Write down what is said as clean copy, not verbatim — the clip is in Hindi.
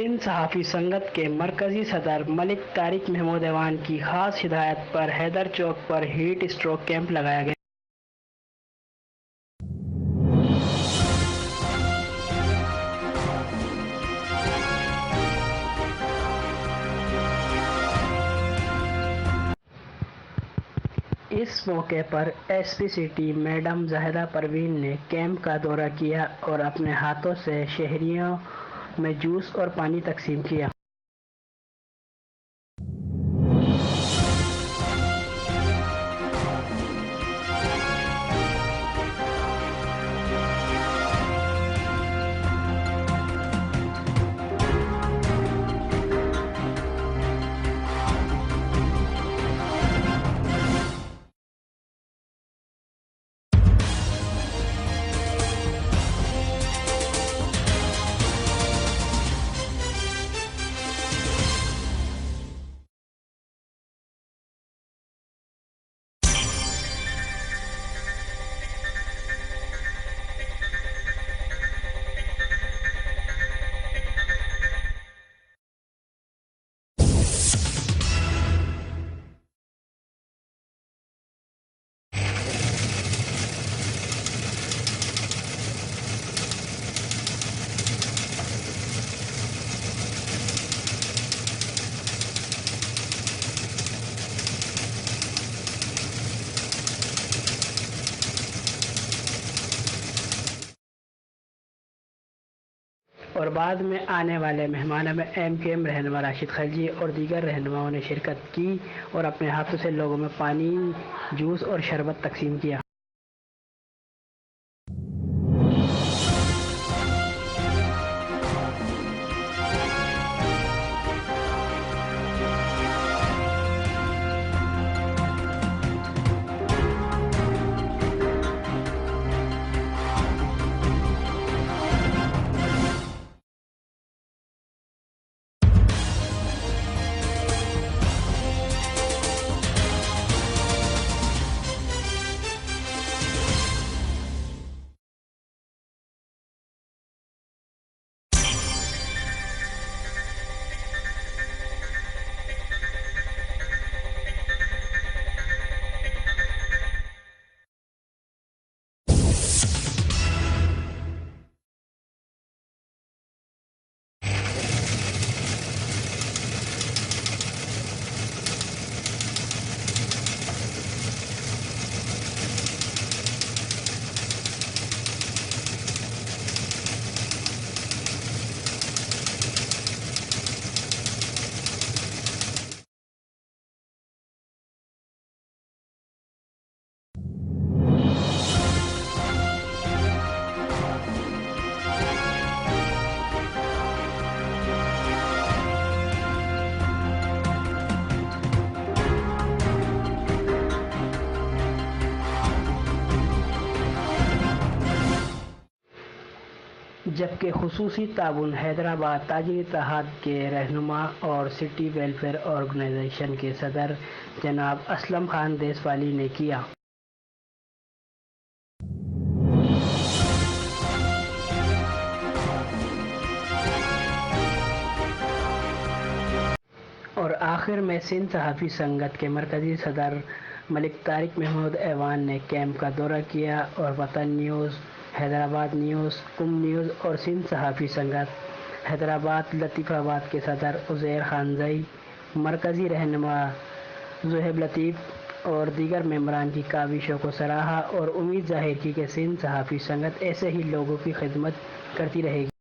सिंध सहाफ़ी संगत के मरकज़ी सदर मलिक तारिक महमूद ऐवान की ख़ास हिदायत पर हैदर चौक पर हीट स्ट्रोक कैंप लगाया गया। इस मौके पर SP city madam Zahida Parveen ने कैंप का दौरा किया और अपने हाथों से शहरियों में जूस और पानी तकसीम किया। और बाद में आने वाले मेहमानों में एमकेएम रहनुमा राशिद खलजी और दीगर रहनुमाओं ने शिरकत की और अपने हाथों से लोगों में पानी, जूस और शरबत तकसीम किया। जबकि खुसूसी ताउन हैदराबाद ताजिर इत्तेहाद के रहनुमा और सिटी वेलफेयर ऑर्गेनाइजेशन के सदर जनाब असलम खान देसवाली ने किया। और आखिर में सिंध सहाफ़ी संगत के मरकज़ी सदर मलिक तारिक महमूद ऐवान ने कैंप का दौरा किया और वतन न्यूज़, हैदराबाद न्यूज़, कुम न्यूज़ और सिंध सहाफ़ी संगत हैदराबाद लतीफ़ाबाद के सदर उज़ैर खानज़ई, मरकज़ी रहनुमा ज़ुहैब लतीफ़ और दीगर मेंबरान की काविशों को सराहा और उम्मीद ज़ाहिर की कि सिंध सहाफ़ी संगत ऐसे ही लोगों की खिदमत करती रहेगी।